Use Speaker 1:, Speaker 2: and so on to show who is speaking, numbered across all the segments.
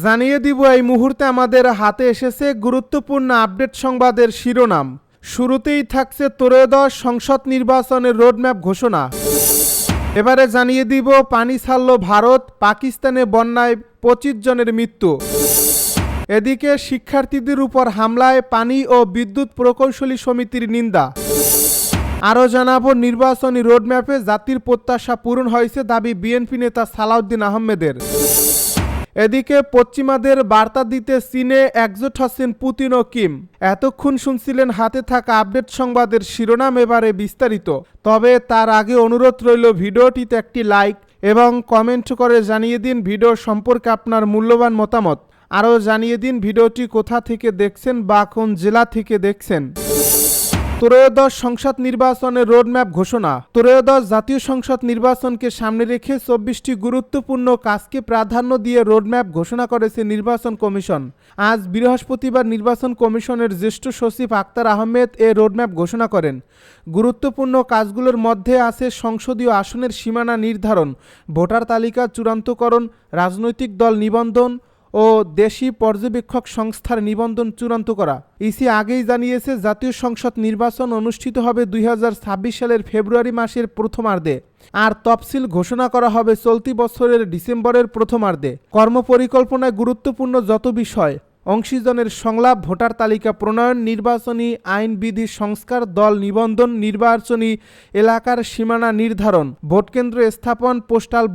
Speaker 1: জানিয়ে দিব এই মুহূর্তে আমাদের হাতে এসেছে গুরুত্বপূর্ণ আপডেট সংবাদের শিরোনাম। শুরুতেই থাকছে ত্রয়োদশ সংসদ নির্বাচনের রোডম্যাপ ঘোষণা। এবারে জানিয়ে দিব পানি ছাড়ল ভারত, পাকিস্তানে বন্যায় 25 জনের মৃত্যু। এদিকে শিক্ষার্থীদের উপর হামলায় পানি ও বিদ্যুৎ প্রকৌশলী সমিতির নিন্দা। আরও জানাবো নির্বাচনী রোডম্যাপে জাতির প্রত্যাশা পূরণ হয়েছে দাবি বিএনপি নেতা সালাউদ্দিন আহমেদের। এদিকে পশ্চিমাদের বার্তা দিতে চীনে একজোট হচ্ছেন পুতিন ও কিম। এতক্ষণ শুনছিলেন হাতে থাকা আপডেট সংবাদের শিরোনাম, এবারে বিস্তারিত। তবে তার আগে অনুরোধ রইল ভিডিওটিতে একটি লাইক এবং কমেন্ট করে জানিয়ে দিন ভিডিও সম্পর্কে আপনার মূল্যবান মতামত। আরও জানিয়ে দিন ভিডিওটি কোথা থেকে দেখছেন বা কোন জেলা থেকে দেখছেন। ত্রয়োদশ সংসদ নির্বাচনের রোডম্যাপ ঘোষণা। ত্রয়োদশ জাতীয় সংসদ নির্বাচনকে সামনে রেখে 24টি গুরুত্বপূর্ণ কাজকে প্রাধান্য দিয়ে রোডম্যাপ ঘোষণা করেছে নির্বাচন কমিশন। আজ বৃহস্পতিবার নির্বাচন কমিশনের জ্যেষ্ঠ সচিব আক্তার আহমেদ এ রোডম্যাপ ঘোষণা করেন। গুরুত্বপূর্ণ কাজগুলোর মধ্যে আছে সংসদীয় আসনের সীমানা নির্ধারণ, ভোটার তালিকা চূড়ান্তকরণ, রাজনৈতিক দল নিবন্ধন ও দেশি পর্যবেক্ষক সংস্থার নিবন্ধন চূড়ান্ত করা। ইসি আগেই জানিয়েছে জাতীয় সংসদ নির্বাচন অনুষ্ঠিত হবে 2026 সালের ফেব্রুয়ারি মাসের প্রথমার্ধে, আর তফসিল ঘোষণা করা হবে চলতি বছরের ডিসেম্বরের প্রথমার্ধে। কর্মপরিকল্পনায় গুরুত্বপূর্ণ যত বিষয় অংশীজনের সংলাপ, ভোটার তালিকা প্রণয়ন, নির্বাচনী আইন বিধি সংস্কার, দল নিবন্ধন, নির্বাচনী এলাকার সীমানা নির্ধারণ, ভোটকেন্দ্র স্থাপন, পোস্টাল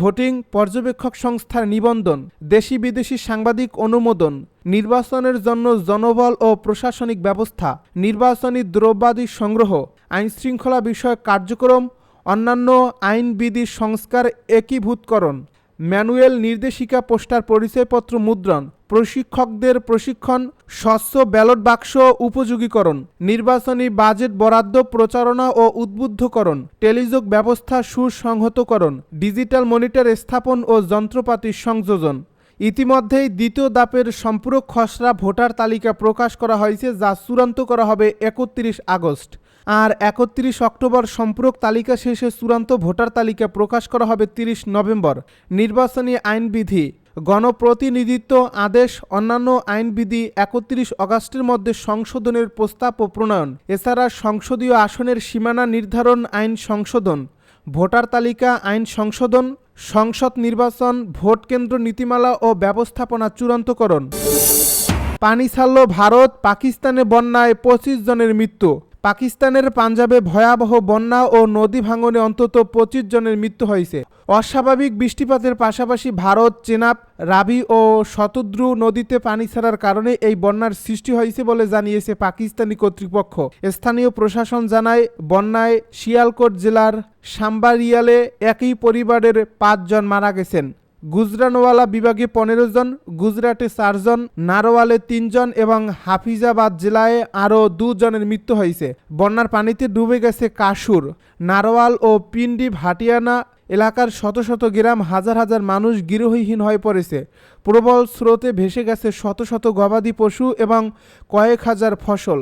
Speaker 1: ভোটিং, পর্যবেক্ষক সংস্থার নিবন্ধন, দেশি বিদেশি সাংবাদিক অনুমোদন, নির্বাচনের জন্য জনবল ও প্রশাসনিক ব্যবস্থা, নির্বাচনী দ্রব্যাদি সংগ্রহ, আইনশৃঙ্খলা বিষয়ক কার্যক্রম, অন্যান্য আইন বিধি সংস্কার একীভূতকরণ, ম্যানুয়াল নির্দেশিকা, পোস্টার পরিচয়পত্র মুদ্রণ, প্রশিক্ষকদের প্রশিক্ষণ, স্বচ্ছ ব্যালট বাক্স উপযোগীকরণ, নির্বাচনী বাজেট বরাদ্দ, প্রচারণা ও উদ্বুদ্ধকরণ, টেলিযোগ ব্যবস্থা সুসংহতকরণ, ডিজিটাল মনিটর স্থাপন ও যন্ত্রপাতির সংযোজন। ইতিমধ্যেই দ্বিতীয় ধাপের সম্পূরক খসড়া ভোটার তালিকা প্রকাশ করা হয়েছে, যা চূড়ান্ত করা হবে 31 আগস্ট। আর 31 অক্টোবর সম্পূরক তালিকা শেষে চূড়ান্ত ভোটার তালিকা প্রকাশ করা হবে 30 নভেম্বর। নির্বাচনী আইনবিধি, গণপ্রতিনিধিত্ব আদেশ, অন্যান্য আইনবিধি 31 আগস্টের মধ্যে সংশোধনের প্রস্তাব ও প্রণয়ন। এছাড়া সংসদীয় আসনের সীমানা নির্ধারণ আইন সংশোধন, ভোটার তালিকা আইন সংশোধন, সংসদ নির্বাচন, ভোট কেন্দ্র নীতিমালা ও ব্যবস্থাপনা চূড়ান্তকরণ। পানি ছাড়ল ভারত, পাকিস্তানে বন্যায় 25 জনের মৃত্যু। পাকিস্তানের পাঞ্জাবে ভয়াবহ বন্যা ও নদী ভাঙনে অন্তত 25 জনের মৃত্যু হয়েছে। অস্বাভাবিক বৃষ্টিপাতের পাশাপাশি ভারত, চেনাব, রাবি ও শতদ্রু নদীতে পানি ছাড়ার কারণে এই বন্যার সৃষ্টি হয়েছে বলে জানিয়েছে পাকিস্তানি কর্তৃপক্ষ। স্থানীয় প্রশাসন জানায়, বন্যায় শিয়ালকোট জেলার সাম্বারিয়ালে একই পরিবারের 5 জন মারা গেছেন। গুজরানওয়ালা বিভাগে 15 জন, গুজরাটে 4 জন, নারওয়ালে 3 জন এবং হাফিজাবাদ জেলায় আরও 2 জনের মৃত্যু হয়েছে। বন্যার পানিতে ডুবে গেছে কাসুর, নারওয়াল ও পিন্ডি ভাটিয়ানা এলাকার শত শত গ্রাম, হাজার হাজার মানুষ গৃহহীন হয়ে পড়েছে। প্রবল স্রোতে ভেসে গেছে শত শত গবাদি পশু এবং কয়েক হাজার ফসল।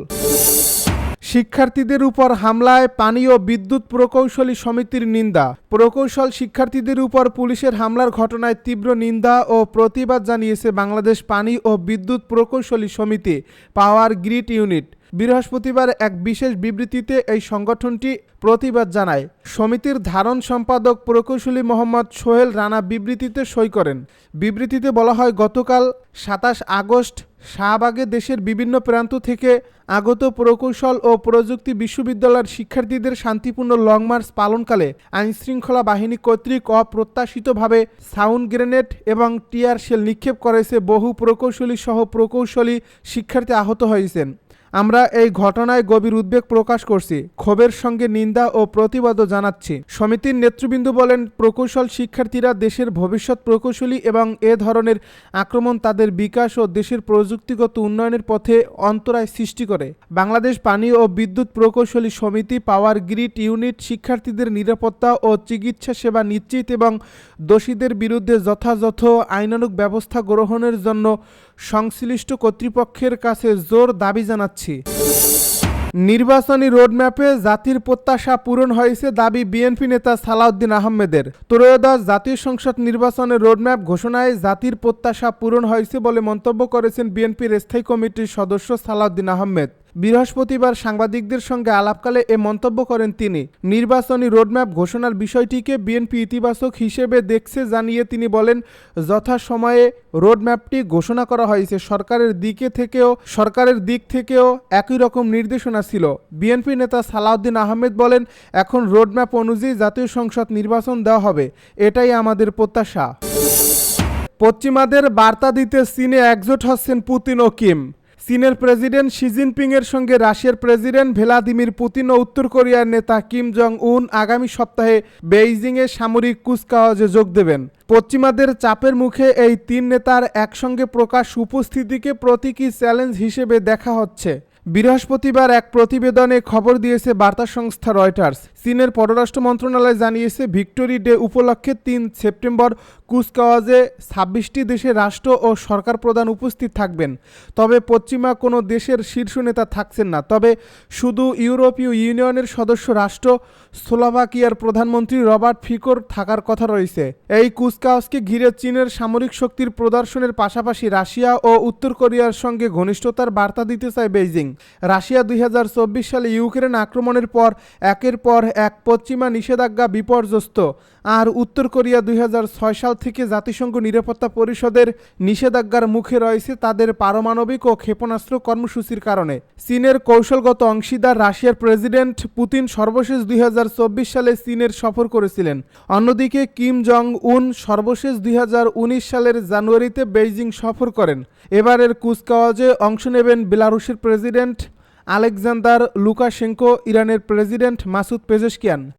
Speaker 1: শিক্ষার্থীদের উপর হামলায় পানি ও বিদ্যুৎ প্রকৌশলী সমিতির নিন্দা। প্রকৌশল শিক্ষার্থীদের উপর পুলিশের হামলার ঘটনায় তীব্র নিন্দা ও প্রতিবাদ জানিয়েছে বাংলাদেশ পানি ও বিদ্যুৎ প্রকৌশলী সমিতি, পাওয়ার গ্রিড ইউনিট। বৃহস্পতিবার এক বিশেষ বিবৃতিতে এই সংগঠনটি প্রতিবাদ জানায়। সমিতির ধারণ সম্পাদক প্রকৌশলী মোহাম্মদ সোহেল রানা বিবৃতিতে সই করেন। বিবৃতিতে বলা হয়, গতকাল 27 আগস্ট শাহবাগে দেশের বিভিন্ন প্রান্ত থেকে আগত প্রকৌশল ও প্রযুক্তি বিশ্ববিদ্যালয়ের শিক্ষার্থীদের শান্তিপূর্ণ লং মার্চ পালনকালে আইনশৃঙ্খলা বাহিনী কর্তৃক অপ্রত্যাশিতভাবে সাউন্ড গ্রেনেড এবং টিয়ার শেল নিক্ষেপ করেছে। বহু প্রকৌশলী সহ প্রকৌশলী শিক্ষার্থী আহত হয়েছেন। আমরা এই ঘটনায় গভীর উদ্বেগ প্রকাশ করছি, ক্ষোভের সঙ্গে নিন্দা ও প্রতিবাদও জানাচ্ছি। সমিতির নেতৃবৃন্দ বলেন, প্রকৌশল শিক্ষার্থীরা দেশের ভবিষ্যৎ প্রকৌশলী এবং এ ধরনের আক্রমণ তাদের বিকাশ ও দেশের প্রযুক্তিগত উন্নয়নের পথে অন্তরায় সৃষ্টি করে। বাংলাদেশ পানি ও বিদ্যুৎ প্রকৌশলী সমিতি, পাওয়ার গ্রিড ইউনিট শিক্ষার্থীদের নিরাপত্তা ও চিকিৎসা সেবা নিশ্চিত এবং দোষীদের বিরুদ্ধে যথাযথ আইনানুগ ব্যবস্থা গ্রহণের জন্য সংশ্লিষ্ট কর্তৃপক্ষের কাছে জোর দাবি জানাচ্ছি। নির্বাচনী রোডম্যাপে জাতির প্রত্যাশা পূরণ হয়েছে দাবি বিএনপি নেতা সালাউদ্দিন আহমেদের। ত্রয়োদশ জাতীয় সংসদ নির্বাচনের রোডম্যাপ ঘোষণায় জাতির প্রত্যাশা পূরণ হয়েছে বলে মন্তব্য করেছেন বিএনপির স্থায়ী কমিটির সদস্য সালাউদ্দিন আহমেদ। বৃহস্পতিবার সাংবাদিকদের সঙ্গে আলাপকালে এ মন্তব্য করেন তিনি। নির্বাচনী রোডম্যাপ ঘোষণার বিষয়টিকে বিএনপি ইতিবাচক হিসেবে দেখছে জানিয়ে তিনি বলেন, যথাসময়ে রোডম্যাপটি ঘোষণা করা হয়েছে। সরকারের দিক থেকেও একই রকম নির্দেশনা ছিল। বিএনপি নেতা সালাউদ্দিন আহমেদ বলেন, এখন রোডম্যাপ অনুযায়ী জাতীয় সংসদ নির্বাচন দেওয়া হবে, এটাই আমাদের প্রত্যাশা। পশ্চিমাদের বার্তা দিতে চীনে একজোট হচ্ছেন পুতিন ও কিম। চীনের প্রেসিডেন্ট শি জিনপিংয়ের সঙ্গে রাশিয়ার প্রেসিডেন্ট ভ্লাদিমির পুতিন ও উত্তর কোরিয়ার নেতা কিম জং উন আগামী সপ্তাহে বেইজিংয়ে সামরিক কুচকাওয়াজে যোগ দেবেন। পশ্চিমাদের চাপের মুখে এই তিন নেতার একসঙ্গে প্রকাশ উপস্থিতিকে প্রতীকী চ্যালেঞ্জ হিসেবে দেখা হচ্ছে। বৃহস্পতিবার এক প্রতিবেদনে খবর দিয়েছে বার্তা সংস্থা রয়টার্স। চীনের পররাষ্ট্র মন্ত্রণালয় জানিয়েছে, ভিক্টোরি ডে উপলক্ষে ৩ সেপ্টেম্বর কুচকাওয়াজে ২৬টি দেশের রাষ্ট্র ও সরকার প্রধান উপস্থিত থাকবেন। তবে পশ্চিমা কোনো দেশের শীর্ষ নেতা থাকছেন না। তবে শুধু ইউরোপীয় ইউনিয়নের সদস্য রাষ্ট্র স্লোভাকিয়ার প্রধানমন্ত্রী রবার্ট ফিকোর থাকার কথা রয়েছে। এই কুচকাওয়াজকে ঘিরে চীনের সামরিক শক্তির প্রদর্শনের পাশাপাশি রাশিয়া ও উত্তর কোরিয়ার সঙ্গে ঘনিষ্ঠতার বার্তা দিতে চায় বেইজিং। রাশিয়া ২০২৪ সালে ইউক্রেন আক্রমণের পর একের পর এক পশ্চিমা নিষেধাজ্ঞা বিপর্যস্ত। আর উত্তর কোরিয়া ২০০৬ সাল থেকে জাতিসংঘ নিরাপত্তা পরিষদের নিষেধাজ্ঞার মুখে রয়েছে তাদের পারমাণবিক ও ক্ষেপণাস্ত্র কর্মসূচির কারণে। চীনের কৌশলগত অংশীদার রাশিয়ার প্রেসিডেন্ট পুতিন সর্বশেষ ২০২৪ সালে চীনের সফর করেছিলেন। অন্যদিকে কিম জং উন সর্বশেষ ২০১৯ সালের জানুয়ারিতে বেইজিং সফর করেন। এবারের কুচকাওয়াজে অংশ নেবেন বেলারুশের প্রেসিডেন্ট আলেকজান্দার লুকাশেঙ্কো, ইরানের প্রেসিডেন্ট মাসুদ পেজেশকিয়ান।